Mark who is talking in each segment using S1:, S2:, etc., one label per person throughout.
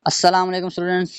S1: अस्सलाम वालेकुम students.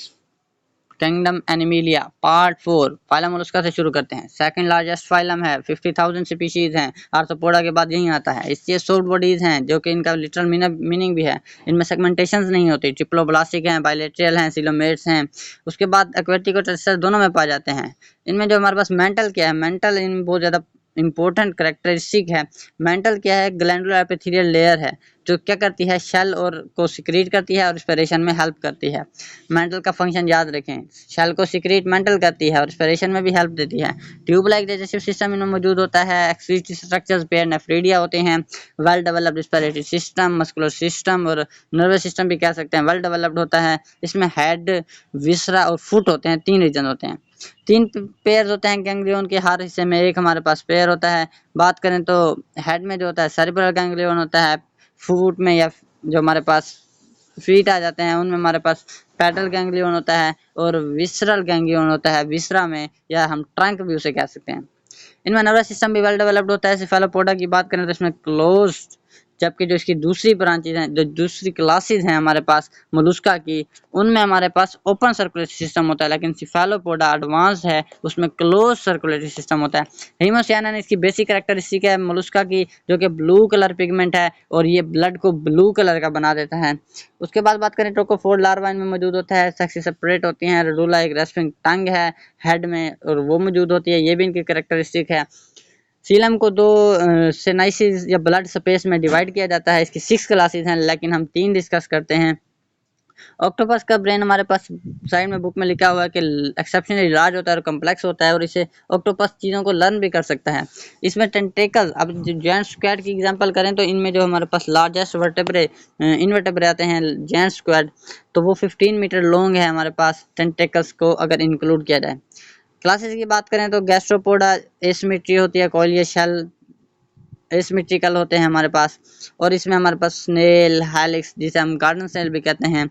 S1: Kingdom Animalia part 4 phylum Mollusca से शुरू करते हैं। सेकंड लार्जेस्ट फाइलम है, 50,000 स्पीशीज हैं। आर्थ्रोपोडा के बाद यही आता है। इसके सॉफ्ट बॉडीज हैं जो कि इनका लिटरल मीनिंग भी है। इनमें सेगमेंटेशंस नहीं होती, ट्रिप्लोब्लास्टिक हैं, बायलेटरल हैं, सिलोमेट्स हैं। उसके बाद एक्वेटिक और टेरेस्ट्रियल दोनों में पाए जाते हैं। इनमें जो हमारे पास मेंटल क्या है, मेंटल इन बहुत ज़्यादा इंपॉर्टेंट करेक्टरिस्टिक है। मेंटल क्या है, ग्लैंडुलर एपिथेलियल लेयर है जो क्या करती है, शेल और को सिक्रीट करती है और रेस्पिरेशन में हेल्प करती है। मेंटल का फंक्शन याद रखें, शेल को सिक्रीट मेंटल करती है और रेस्पिरेशन में भी हेल्प देती है। ट्यूब लाइक डाइजेस्टिव सिस्टम इनमें मौजूद होता है। एक्सक्रीटरी स्ट्रक्चर्स पेयर नेफ्रिडिया होते हैं। Well developed respiratory system, muscular system और नर्वस सिस्टम भी कह सकते हैं, वेल डेवलप्ड होता है। इसमें हेड, विसरा और फुट होते हैं, 3 रीजन होते हैं। 3 पेयर होते हैं गैंग्लियन के हर हिस्से में, एक हमारे पास पेयर होता है। बात करें तो हेड में जो होता है सेरिब्रल गैंग्लियन होता है। फुट में या जो हमारे पास फीट आ जाते हैं उनमें हमारे पास पैडल गैंग्लियन होता है और विसरल गैंग्लियन होता है विसरा में, या हम ट्रंक भी उसे कह सकते हैं। इनमें नर्वस सिस्टम भी वेल डेवलप्ड होता है। सिफेलोपोडा की बात करें तो इसमें क्लोज्ड, जबकि जो इसकी दूसरी ब्रांचेज हैं, जो दूसरी क्लासेस हैं हमारे पास मोलस्का की, उनमें हमारे पास ओपन सर्कुलेटरी सिस्टम होता है। लेकिन सिफेलोपोडा एडवांस है, उसमें क्लोज सर्कुलेटरी सिस्टम होता है। हीमोसियानिन इसकी बेसिक कैरेक्टरिस्टिक है मोलस्का की, जो कि ब्लू कलर पिगमेंट है और ये ब्लड को ब्लू कलर का बना देता है। उसके बाद बात करें ट्रोकोफोर लार्वा इनमें मौजूद होता है। सेक्सी सेपरेट होती हैं। रेडुला एक रेस्पिंग टंग है हेड में और वो मौजूद होती है, ये भी इनकी कैरेक्टरिस्टिक है। सीलम को 2 सेनाइसिस या ब्लड स्पेस में डिवाइड किया जाता है। इसकी 6 क्लासेस हैं, लेकिन हम 3 डिस्कस करते हैं। ऑक्टोपस का ब्रेन हमारे पास साइड में बुक में लिखा हुआ है कि एक्सेप्शनली लार्ज होता है और कम्प्लेक्स होता है और इसे ऑक्टोपस चीज़ों को लर्न भी कर सकता है। इसमें टेंटेकल, अब जेंट स्क्वाड की एग्जांपल करें तो इनमें जो हमारे पास लार्जेस्ट वर्टेब्रे इनवर्टेब्रे आते हैं जेंट स्क्वाड, तो वो 15 मीटर लॉन्ग है हमारे पास टेंटेकल्स को अगर इंक्लूड किया जाए। क्लासेस की बात करें तो गैस्ट्रोपोडा एसिमेट्री होती है, कॉलिया शेल एसिमेट्रिकल होते हैं हमारे पास। और इसमें हमारे पास स्नेल, हेलिक्स जिसे हम गार्डन स्नेल भी कहते हैं।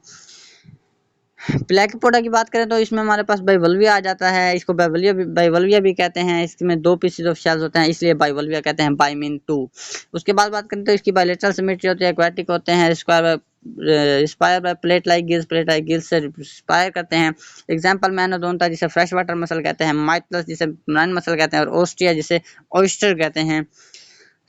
S1: प्लेकोपोडा की बात करें तो इसमें हमारे पास बाइवल्विया आ जाता है, इसको बाइवल्विया भी कहते हैं। इसमें 2 पीसेस ऑफ शेल्स होते हैं, इसलिए बाइवल्विया कहते हैं, बाई मीन 2। उसके बाद बात करें तो इसकी बायलेटरल सिमेट्री होती है, एक्वाटिक होते हैं, respire by plate like gills से स्पायर करते हैं। एग्जांपल मैनोडोंटा जिसे फ्रेश वाटर मसल कहते हैं, माइटलस जिसे मराइन मसल कहते हैं और ओस्ट्रिया जिसे ऑयस्टर कहते हैं।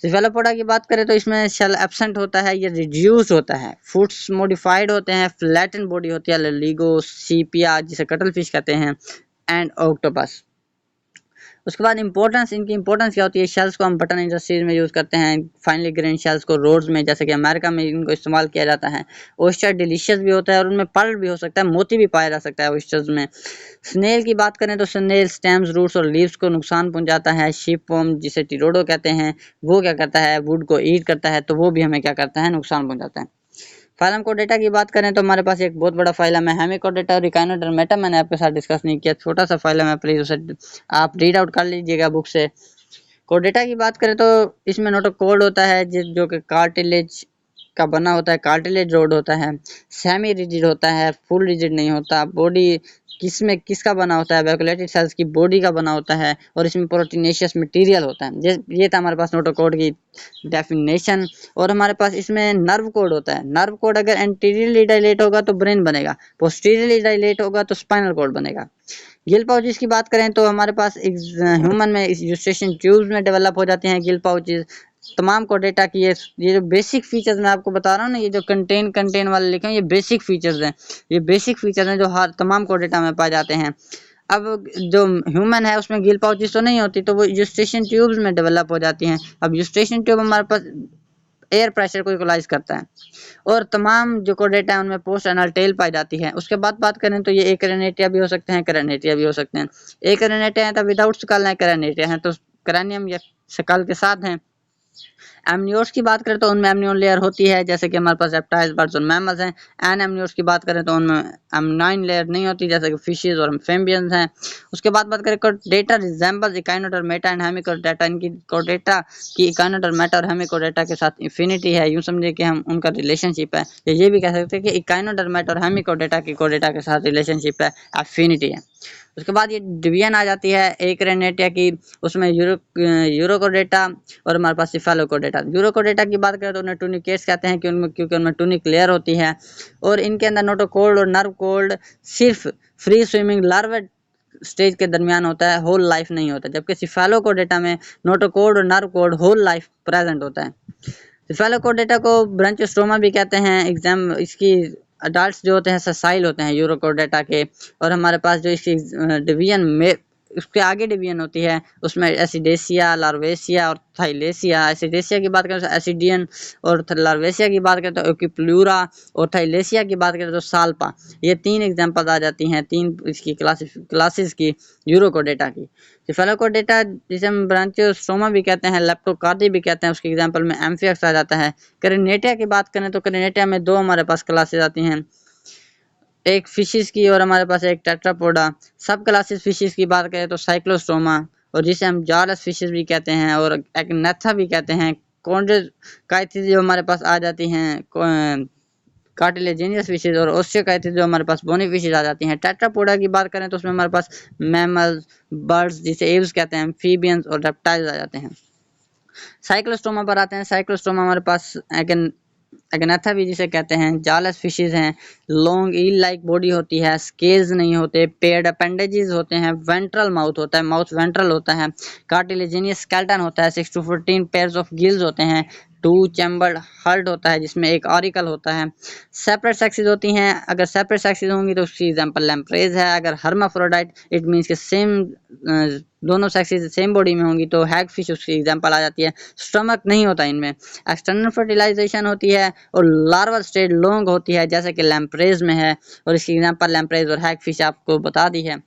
S1: सिफेलोपोडा की बात करें तो इसमें शेल एब्सेंट होता है, ये रिड्यूस होता है। फुट्स मॉडिफाइड होते हैं, फ्लैटन बॉडी होती है, लिगो सीपिया जिसे कटल फिश कहते हैं एंड ऑक्टोपस। उसके बाद इंपॉर्टेंस, इनकी इंपॉर्टेंस क्या होती है, शेल्स को हम बटन इंडस्ट्रीज में यूज़ करते हैं। फाइनली ग्रेन शेल्स को रोड्स में, जैसे कि अमेरिका में इनको इस्तेमाल किया जाता है। ओस्टर डिलीशियस भी होता है और उनमें पर्ल भी हो सकता है, मोती भी पाया जा सकता है ओस्टर्स में। स्नेल की बात करें तो स्नेल स्टेम्स, रूट्स और लीव्स को नुकसान पहुंचाता है। शिपवर्म जिसे टिरोडो कहते हैं, वो क्या करता है, वुड को ईट करता है, तो वो भी हमें क्या करता है, नुकसान पहुंचाता है। फाइलम कोडेटा की बात करें तो हमारे पास एक बहुत बड़ा फाइलम है हेमिकोडेटा और इकाइनोडर्मेटा। मैंने आपके साथ डिस्कस नहीं किया, छोटा सा फाइलम है, प्लीज उसे आप रीड आउट कर लीजिएगा बुक से। कोडेटा की बात करें तो इसमें नोटोकॉर्ड होता है जो कि कार्टिलेज का बना होता है, कार्टिलेज रोड होता है। सेमी रिजिड होता है, फुल रिजिड नहीं होता। बॉडी किसमें किसका बना होता है, वैक्यूलेटेड सेल्स की बॉडी का बना होता है और इसमें प्रोटीनेशियस मटेरियल होता है। ये था हमारे पास नोटोकॉर्ड की डेफिनेशन। और हमारे पास इसमें नर्व कोड होता है। नर्व कोड अगर एंटीरियरली डायलेट होगा तो ब्रेन बनेगा, पोस्टीरियरली डायलेट होगा तो स्पाइनल कोड बनेगा। गिल पाउचेस की बात करें तो हमारे पास ह्यूमन में यूस्टेशन ट्यूब्स में डेवलप हो जाते हैं गिल पाउचेस। तमाम कोडेटा की ये जो बेसिक फीचर्स मैं आपको बता रहा हूँ ना, ये जो कंटेन वाले लिखे हैं, ये बेसिक फीचर्स हैं। ये बेसिक फीचर्स हैं जो हर तमाम कोडेटा में पाए जाते हैं। अब जो ह्यूमन है उसमें गिल पाउचेस तो नहीं होती, तो वो यूस्टेशन ट्यूब्स में डेवलप हो जाती हैं। अब यूस्टेशन ट्यूब हमारे पास एयर प्रेशर को इक्वलाइज करता है और तमाम जो कोडेटा है उनमें पोस्ट एनल टेल पाई जाती है। उसके बाद बात करें तो ये एकरेनेटिया भी हो सकते हैं, करनेटिया भी हो सकते हैं। एकरेनेटिया है तो विदाउट स्कल है, करनेटिया है तो क्रैनियम या स्कल के साथ हैं। एमनियोर्स की बात करें तो उनमें एमनियोन लेयर होती है, जैसे कि हमारे पास रेप्टाइल्स, बर्ड्स और मैमल्स हैं। एन एमनियोर्स की बात करें तो उनमें एमनाइन लेयर नहीं होती, जैसे कि फिशेज और एम्फिबियंस हैं। उसके बाद बात करें कोडेटा रिजेंबल्स इकाइनोडर्मेटा एंड हेमिकोडेटा। इनकी कोडेटा की इकाइनोडर्मेटा और हेमिकोडेटा के साथ इन्फिनिटी है, यूं समझिए कि हम उनका रिलेशनशिप है। ये भी कह सकते हैं कि इकाइनोडर्मेटा और हेमिकोडेटा की कोडेटा के साथ रिलेशनशिप है, एफिनिटी है। उसके बाद ये डिवीजन आ जाती है एकरेनेटिया की, उसमें यूरोकोडेटा और हमारे पास सिफेलोकोडेटा। यूरोकोडेटा। यूरोकोडेटा की बात करें तो उन्हें टूनिकेट्स कहते हैं क्योंकि उनमें टूनिक लेयर होती है और इनके अंदर नोटोकॉर्ड और नर्व कॉर्ड सिर्फ फ्री स्विमिंग लार्वा स्टेज के दरमियान होता है, होल लाइफ नहीं होता, जबकि सिफेलोकोडेटा में नोटोकॉर्ड और nerve cord whole life present होता है। सिफेलोकोडेटा को ब्रांचियोस्टोमा भी कहते हैं। एग्जाम इसकी अडल्ट जो होते हैं ससाइल होते हैं यूरोकोडेटा के, और हमारे पास जो इसकी डिवीजन में उसके आगे डिवीजन होती है उसमें एसिडेसिया, लार्वेसिया और थाइलेसिया। एसिडेसिया की बात करें तो एसिडियन और लार्वेसिया की बात करें तो ओकिप्लूरा और थाइलेसिया की बात करें तो साल्पा। ये 3 एग्जांपल आ जाती हैं 3 इसकी क्लासेस की यूरोकोडेटा की। सिफेलोकोडेटा जिसे हम ब्रांचियोस्टोमा भी कहते हैं, लेप्टोकार्डी भी कहते हैं, उसके एग्जांपल में एम्फियक्स आ जाता है। करेनेटिया की बात करें तो करेनेटिया में 2 हमारे पास क्लासेस आती हैं, एक फिशिस की और हमारे पास एक टेट्रापोडा। सब क्लासेस फिशिस की बात करें तो साइक्लोस्टोमा और जिसे हम जारस फिशिस भी कहते हैं और एक्नेथा भी कहते हैं। कॉन्ड्रोकाइथिस जो हमारे पास आ जाती हैं कार्टिलेजिनियस फिशेज और ओस्टियोकाइथिस जो हमारे पास बोनी फिशेज आ जाती हैं। टेट्रापोडा की बात करें तो उसमें हमारे पास मैमल्स, बर्ड्स जिसे एव्स कहते हैं, एम्फीबियंस और रेप्टाइल्स आ जाते हैं। साइक्लोस्टोमा पर आते हैं। साइक्लोस्टोमा हमारे पास एग्नेथा भी जिसे कहते हैं, जालस फिशेज हैं, लॉन्ग ईल लाइक बॉडी होती है, स्केल्स नहीं होते, पेड अपेंडेजेस होते हैं, वेंट्रल माउथ होता है, माउथ वेंट्रल होता है, कार्टिलेजिनियस स्केलेटन होता है, 6 to 14 पेयर्स ऑफ गिल्स होते हैं, 2 चैम्बर्ड हर्ट होता है जिसमें एक ऑरिकल होता है, सेपरेट सेक्सेस होती हैं। अगर सेपरेट सेक्सेस होंगी तो उसकी एग्जांपल लैम्प्रेज है। अगर हर्माफ्रोडाइट इट मींस के सेम दोनों सेक्सेस सेम बॉडी में होंगी तो हैग फिश उसकी एग्जांपल आ जाती है। स्टमक नहीं होता इनमें। एक्सटर्नल फर्टिलाइजेशन होती है और लार्वल स्टेज लॉन्ग होती है जैसे कि लैम्प्रेज में है, और इसकी एग्जांपल लैम्प्रेज और हैग फिश आपको बता दी है।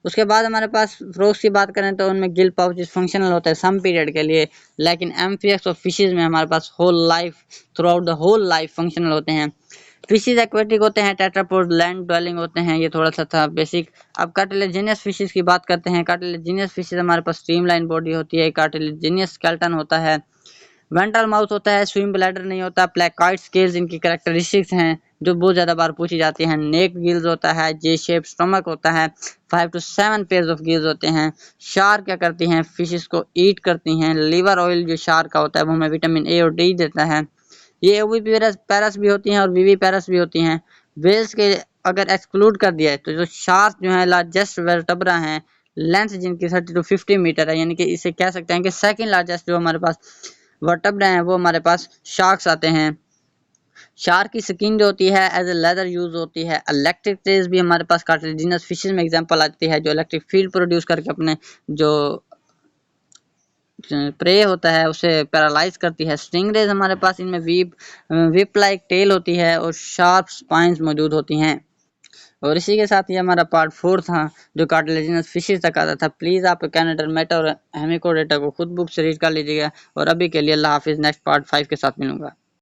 S1: उसके बाद हमारे पास फ्रॉग्स की बात करें तो उनमें गिल पाउचेस फंक्शनल होता है सम पीरियड के लिए, लेकिन एम्फियक्स और फिशेज में हमारे पास whole life throughout the whole life functional होते हैं। फिशेज एक्वेटिक होते हैं, टेट्रापोड लैंड ड्वेलिंग होते हैं। ये थोड़ा सा था बेसिक। अब कार्टिलेजिनियस फिशेज की बात करते हैं। कार्टिलेजिनियस फिशेज हमारे पास स्ट्रीमलाइन बॉडी होती है, कार्टिलेजिनियस स्केलेटन होता है, वेंट्रल माउथ होता है, स्विम ब्लैडर नहीं होता, प्लेकॉइड स्केल्स इनकी कैरेक्टरिस्टिक्स हैं जो बहुत ज़्यादा बार पूछी जाती हैं। नेक गिल्स होता है, जे शेप स्टमक होता है, 5 to 7 पेयर्स ऑफ गिल्स होते हैं। शार्क क्या करती हैं, फिशेस को ईट करती हैं। लिवर ऑयल जो शार्क का होता है वो हमें विटामिन ए और डी देता है। ये ओविपेरस पैरस भी होती हैं और विविपेरस भी होती हैं। वेल्स के अगर एक्सक्लूड कर दिया है तो जो शार्क जो है लार्जेस्ट वर्टेब्रा हैं, लेंथ जिनकी 30 to 50 मीटर है, यानी कि इसे कह सकते हैं कि सेकंड लार्जेस्ट जो हमारे पास वर्टेब्रा हैं वो हमारे पास शार्क्स आते हैं। शार्क की स्किन जो होती है एज ए लेदर यूज होती है। इलेक्ट्रिक रेज भी हमारे पास कार्टिलेजिनस फिशेज में एग्जांपल आती है जो इलेक्ट्रिक फील्ड प्रोड्यूस करके अपने जो प्रे होता है उसे पैरालाइज करती है। स्टिंग रेज हमारे पास इनमें विप लाइक टेल होती है और शार्प स्पाइंस मौजूद होती हैं। और इसी के साथ ही हमारा पार्ट 4 था जो कार्टिलेजिनस फिशेज तक आता था। प्लीज़ आप कैनेडर मेटा और हेमिकोडेटा को खुद बुक से रीड कर लीजिएगा और अभी के लिए अल्लाह हाफिज़। नेक्स्ट पार्ट 5 के साथ मिलूंगा।